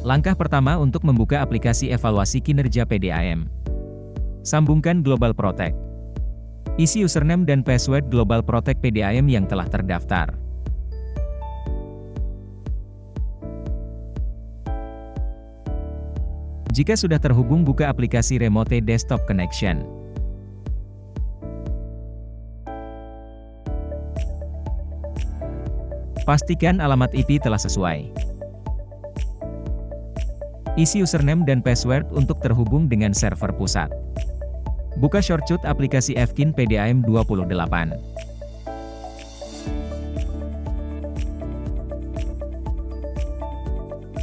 Langkah pertama untuk membuka aplikasi evaluasi kinerja PDAM. Sambungkan Global Protect. Isi username dan password Global Protect PDAM yang telah terdaftar. Jika sudah terhubung, buka aplikasi Remote Desktop Connection. Pastikan alamat IP telah sesuai. Isi username dan password untuk terhubung dengan server pusat. Buka shortcut aplikasi Fkin PDAM 28.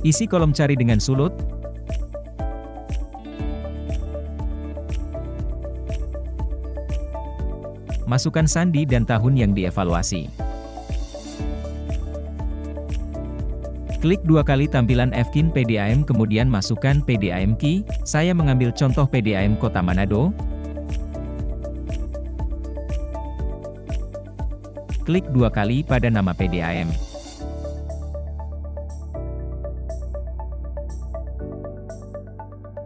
Isi kolom cari dengan sulut. Masukkan sandi dan tahun yang dievaluasi. Klik 2 kali tampilan Fkin PDAM, kemudian masukkan PDAM key. Saya mengambil contoh PDAM Kota Manado. Klik 2 kali pada nama PDAM.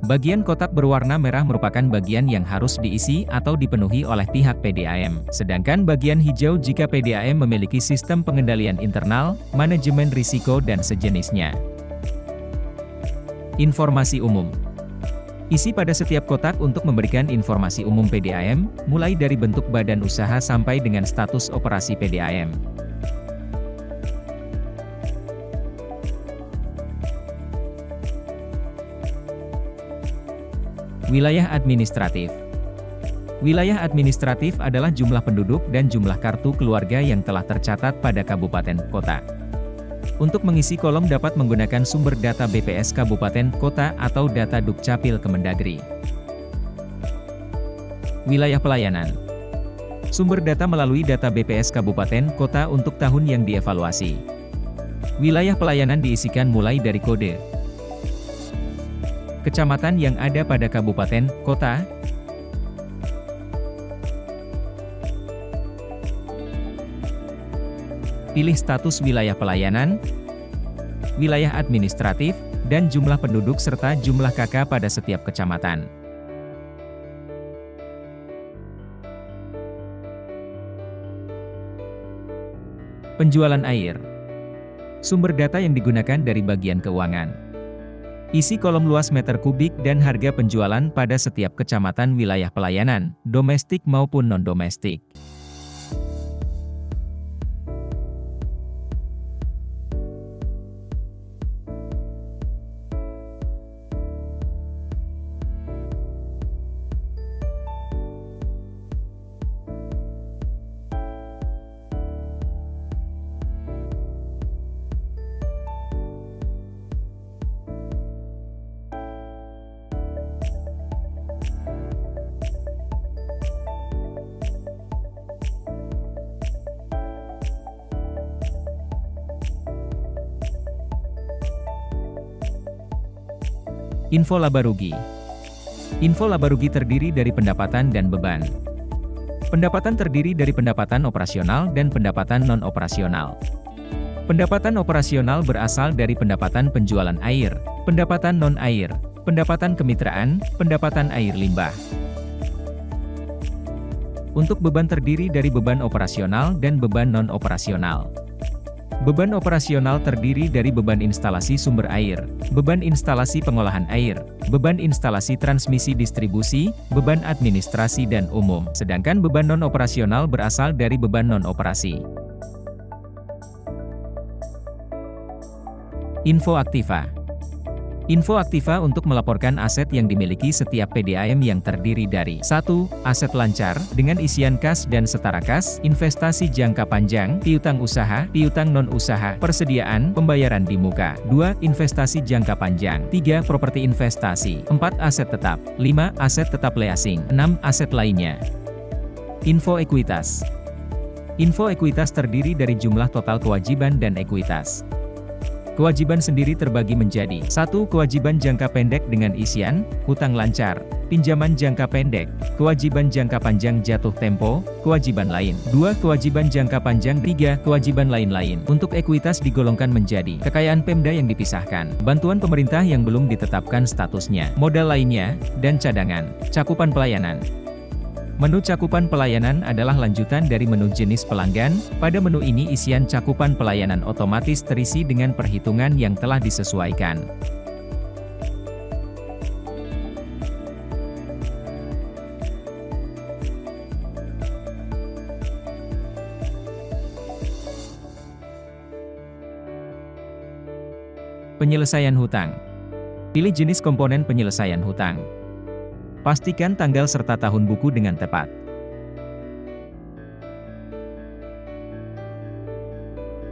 Bagian kotak berwarna merah merupakan bagian yang harus diisi atau dipenuhi oleh pihak PDAM. Sedangkan bagian hijau jika PDAM memiliki sistem pengendalian internal, manajemen risiko dan sejenisnya. Informasi umum. Isi pada setiap kotak untuk memberikan informasi umum PDAM, mulai dari bentuk badan usaha sampai dengan status operasi PDAM. Wilayah administratif. Wilayah administratif adalah jumlah penduduk dan jumlah kartu keluarga yang telah tercatat pada kabupaten kota. Untuk mengisi kolom dapat menggunakan sumber data BPS Kabupaten Kota atau data Dukcapil Kemendagri. Wilayah pelayanan. Sumber data melalui data BPS Kabupaten Kota untuk tahun yang dievaluasi. Wilayah pelayanan diisikan mulai dari kode kecamatan yang ada pada kabupaten, kota, pilih status wilayah pelayanan, wilayah administratif, dan jumlah penduduk serta jumlah KK pada setiap kecamatan. Penjualan air. Sumber data yang digunakan dari bagian keuangan. Isi kolom luas meter kubik dan harga penjualan pada setiap kecamatan wilayah pelayanan, domestik maupun non-domestik. Info laba rugi. Info laba rugi terdiri dari pendapatan dan beban. Pendapatan terdiri dari pendapatan operasional dan pendapatan non-operasional. Pendapatan operasional berasal dari pendapatan penjualan air, pendapatan non-air, pendapatan kemitraan, pendapatan air limbah. Untuk beban terdiri dari beban operasional dan beban non-operasional. Beban operasional terdiri dari beban instalasi sumber air, beban instalasi pengolahan air, beban instalasi transmisi distribusi, beban administrasi dan umum. Sedangkan beban non-operasional berasal dari beban non-operasi. Info aktiva. Info aktiva untuk melaporkan aset yang dimiliki setiap PDAM yang terdiri dari 1. Aset lancar, dengan isian kas dan setara kas, investasi jangka panjang, piutang usaha, piutang non-usaha, persediaan, pembayaran di muka. 2. Investasi jangka panjang. 3. Properti investasi. 4. Aset tetap. 5. Aset tetap leasing. 6. Aset lainnya. Info ekuitas. Info ekuitas terdiri dari jumlah total kewajiban dan ekuitas. Kewajiban sendiri terbagi menjadi 1. Kewajiban jangka pendek dengan isian, hutang lancar, pinjaman jangka pendek, kewajiban jangka panjang jatuh tempo, kewajiban lain. 2. Kewajiban jangka panjang. 3. Kewajiban lain-lain. Untuk ekuitas digolongkan menjadi kekayaan Pemda yang dipisahkan, bantuan pemerintah yang belum ditetapkan statusnya, modal lainnya, dan cadangan. Cakupan pelayanan. Menu cakupan pelayanan adalah lanjutan dari menu jenis pelanggan. Pada menu ini isian cakupan pelayanan otomatis terisi dengan perhitungan yang telah disesuaikan. Penyelesaian hutang. Pilih jenis komponen penyelesaian hutang. Pastikan tanggal serta tahun buku dengan tepat.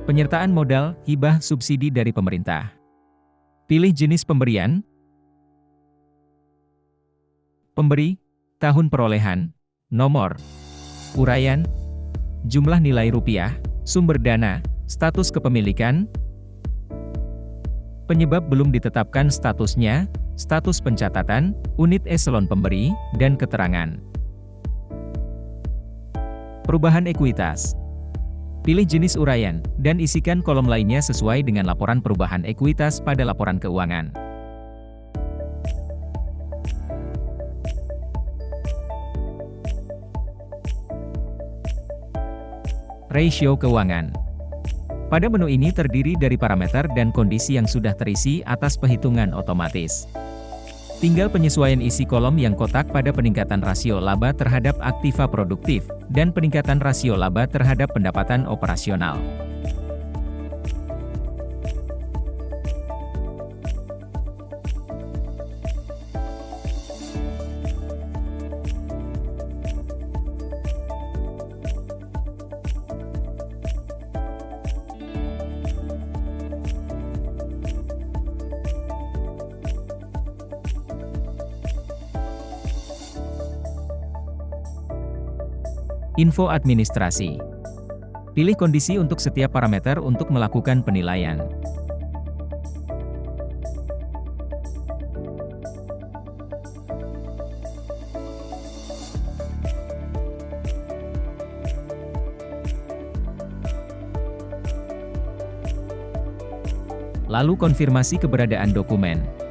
Penyertaan modal, hibah, subsidi dari pemerintah. Pilih jenis pemberian, pemberi, tahun perolehan, nomor, uraian, jumlah nilai rupiah, sumber dana, status kepemilikan, penyebab belum ditetapkan statusnya, status pencatatan, unit eselon pemberi, dan keterangan. Perubahan ekuitas. Pilih jenis uraian, dan isikan kolom lainnya sesuai dengan laporan perubahan ekuitas pada laporan keuangan. Rasio keuangan. Pada menu ini terdiri dari parameter dan kondisi yang sudah terisi atas perhitungan otomatis. Tinggal penyesuaian isi kolom yang kotak pada peningkatan rasio laba terhadap aktiva produktif, dan peningkatan rasio laba terhadap pendapatan operasional. Info administrasi. Pilih kondisi untuk setiap parameter untuk melakukan penilaian. Lalu konfirmasi keberadaan dokumen.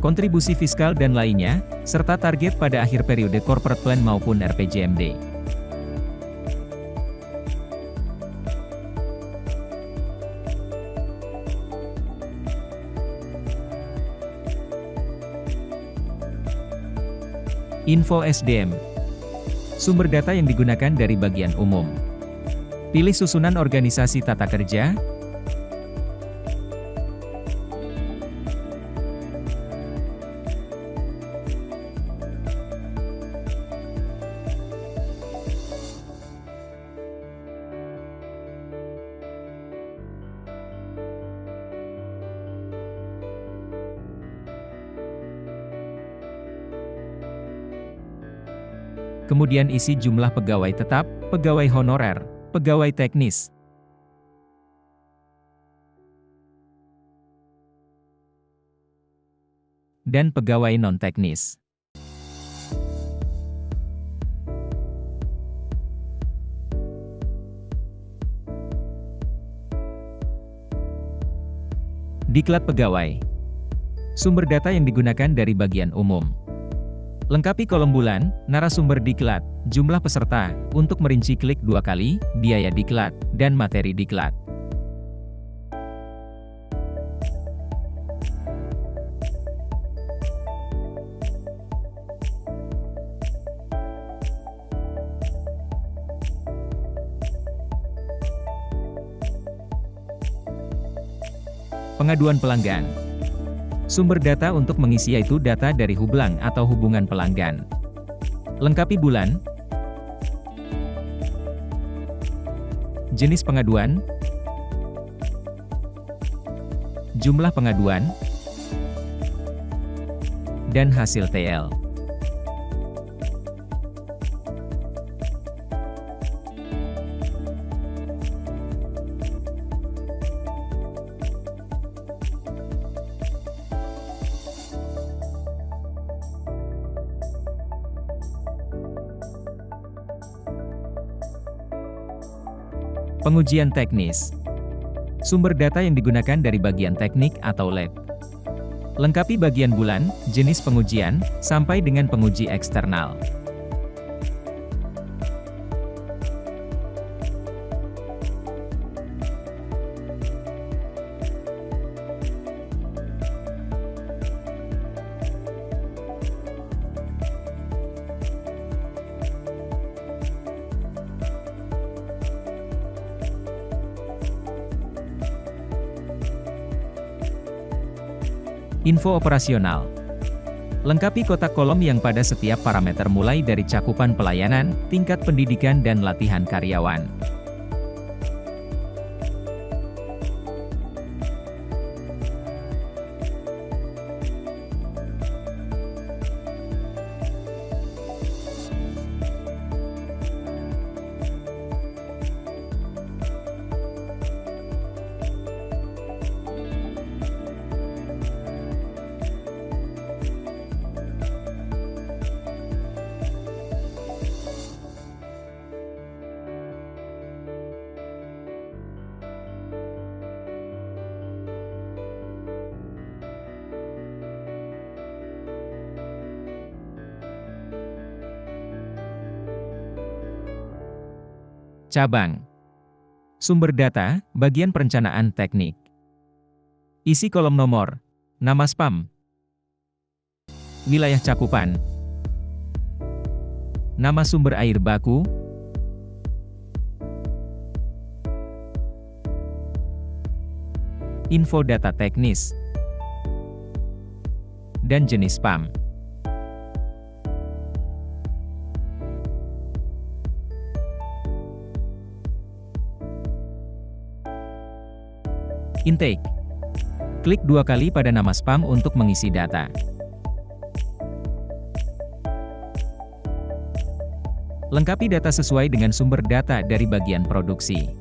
Kontribusi fiskal dan lainnya, serta target pada akhir periode corporate plan maupun RPJMD. Info SDM. Sumber data yang digunakan dari bagian umum. Pilih susunan organisasi tata kerja, kemudian isi jumlah pegawai tetap, pegawai honorer, pegawai teknis, dan pegawai non-teknis. Diklat pegawai. Sumber data yang digunakan dari bagian umum. Lengkapi kolom bulan, narasumber diklat, jumlah peserta, untuk merinci klik 2 kali, biaya diklat, dan materi diklat. Pengaduan pelanggan. Sumber data untuk mengisi yaitu data dari Hublang atau hubungan pelanggan. Lengkapi bulan, jenis pengaduan, jumlah pengaduan, dan hasil TL. Pengujian teknis. Sumber data yang digunakan dari bagian teknik atau lab. Lengkapi bagian bulan, jenis pengujian, sampai dengan penguji eksternal. Info operasional. Lengkapi kotak kolom yang pada setiap parameter mulai dari cakupan pelayanan, tingkat pendidikan dan latihan karyawan. Cabang. Sumber data, bagian perencanaan teknik. Isi kolom nomor, nama spam, wilayah cakupan, nama sumber air baku, info data teknis, dan jenis spam. Intake. Klik 2 kali pada nama spam untuk mengisi data. Lengkapi data sesuai dengan sumber data dari bagian produksi.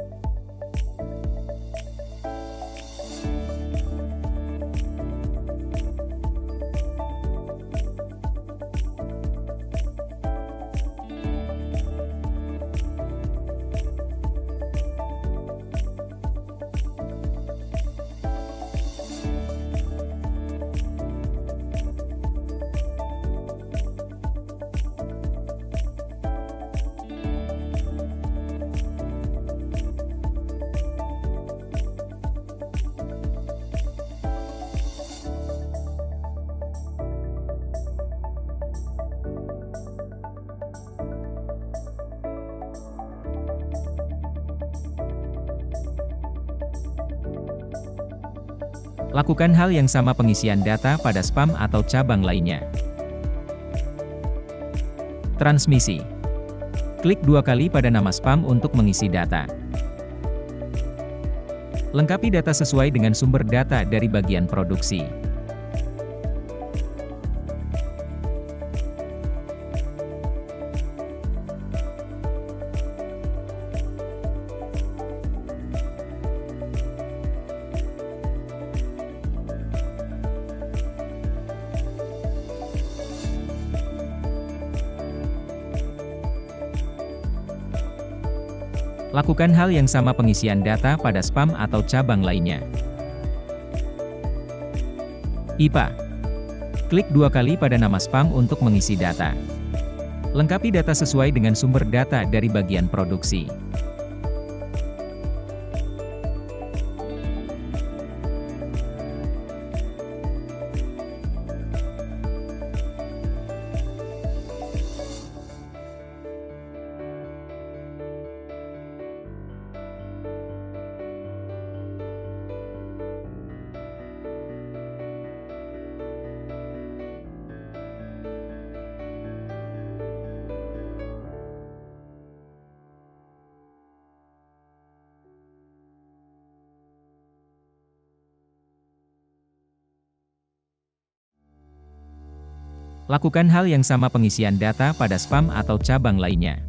Lakukan hal yang sama pengisian data pada spam atau cabang lainnya. Transmisi. Klik 2 kali pada nama spam untuk mengisi data. Lengkapi data sesuai dengan sumber data dari bagian produksi. Lakukan hal yang sama pengisian data pada spam atau cabang lainnya. IPA. Klik 2 kali pada nama spam untuk mengisi data. Lengkapi data sesuai dengan sumber data dari bagian produksi. Lakukan hal yang sama pengisian data pada spam atau cabang lainnya.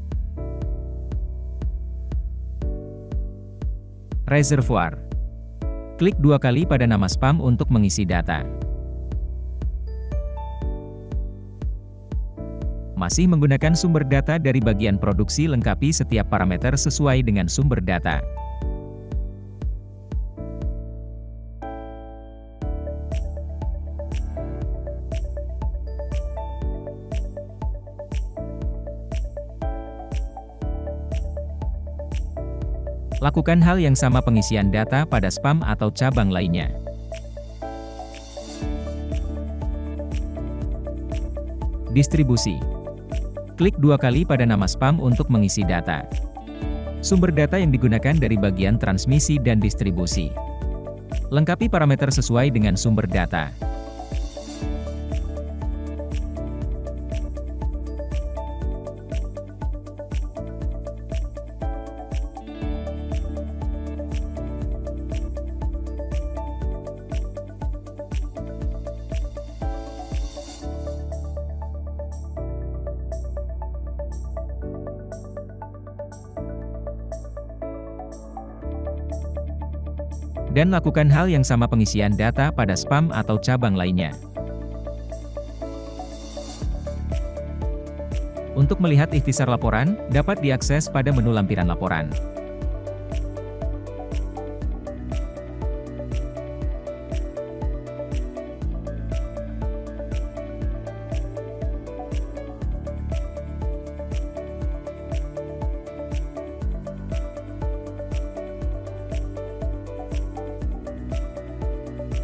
Reservoir. Klik 2 kali pada nama spam untuk mengisi data. Masih menggunakan sumber data dari bagian produksi, lengkapi setiap parameter sesuai dengan sumber data. Lakukan hal yang sama pengisian data pada spam atau cabang lainnya. Distribusi. Klik 2 kali pada nama spam untuk mengisi data. Sumber data yang digunakan dari bagian transmisi dan distribusi. Lengkapi parameter sesuai dengan sumber data. Dan lakukan hal yang sama pengisian data pada spam atau cabang lainnya. Untuk melihat ikhtisar laporan, dapat diakses pada menu lampiran laporan.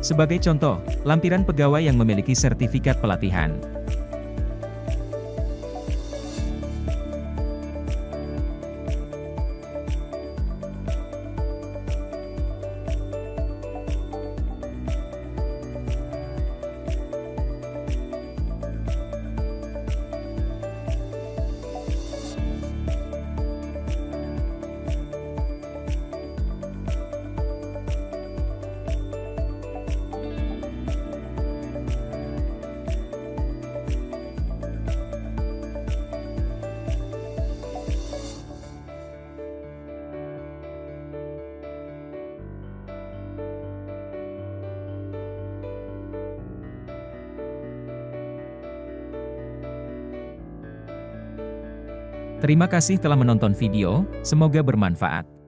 Sebagai contoh, lampiran pegawai yang memiliki sertifikat pelatihan. Terima kasih telah menonton video, semoga bermanfaat.